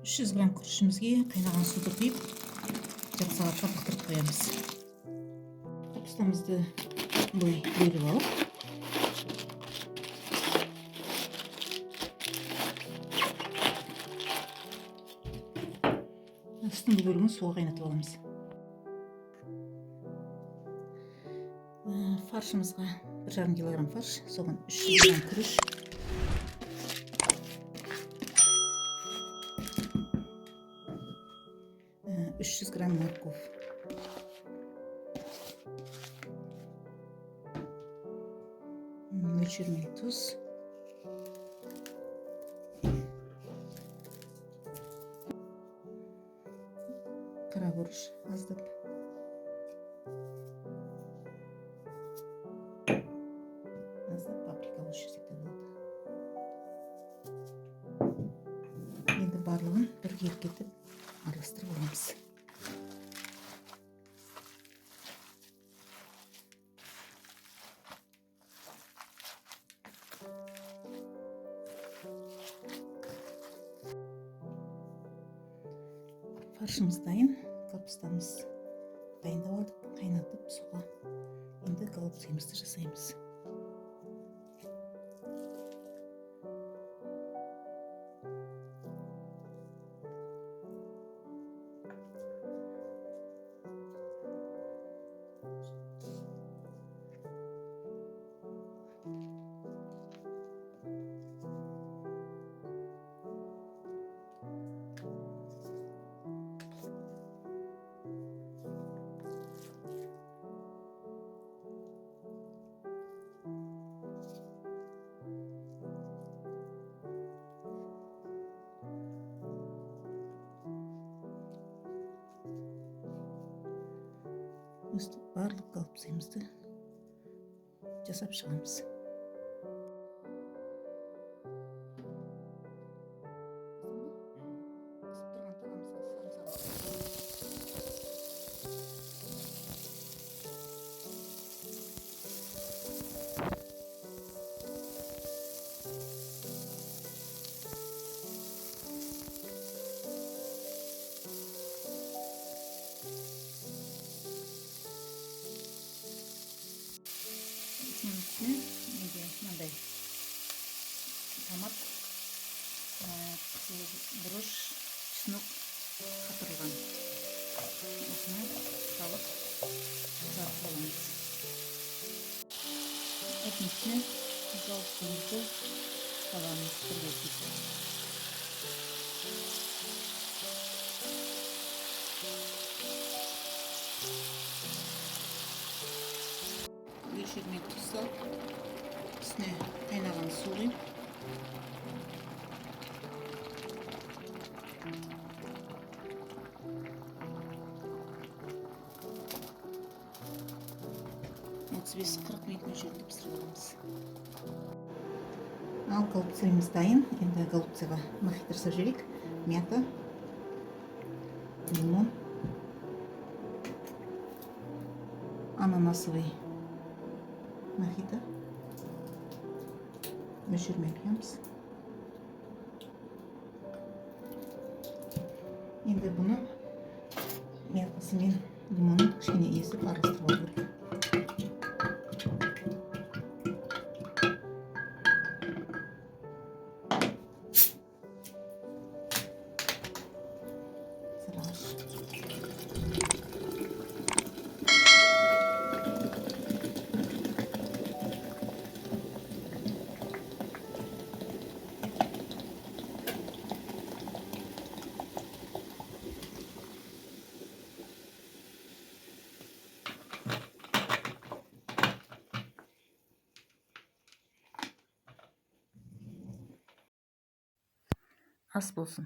300 грамм күрішімізге қайнаған суды құйып, жарты сағатқа бұқтырып қоямыз. Капустамызды бөліп алып, үстіңгі бөлігін суға қайнатып аламыз. Фаршымызға 1,5 килограмм фарш, соған 300 грамм күріш, 300 грамм морковь, мөлшермен тұз, қара бұрыш аздап, паприка осы жерде болады. Енді барлығын бірге кетіп араластырып аламыз. Фаршымыз дайын, капустамыз дайындап алдық, қайнатып суға. Енді голубцамызды жасаймыз. Өстіп барлық голубцамызды жасап шығамыз. Енді мынандай томат, бұрыш, чеснок қатырылған. Осыны салып жарып аламыз. Этің үстіне голубцамызды саламыз бірге кетіп. Мөлшермен тұз салып, үстіне қайнаған су құйып, отыз 40 минут мөлшерінде пісіріп аламыз. Ал голубцамыз дайын. Енді голубцаға мохито жасап жіберейік. Мята, лимон, ананасовый мохито мөлшермен құямыз. Енді бұны мятасы мен лимонның кішкене езіп араластырып алу керек. Ас болсын.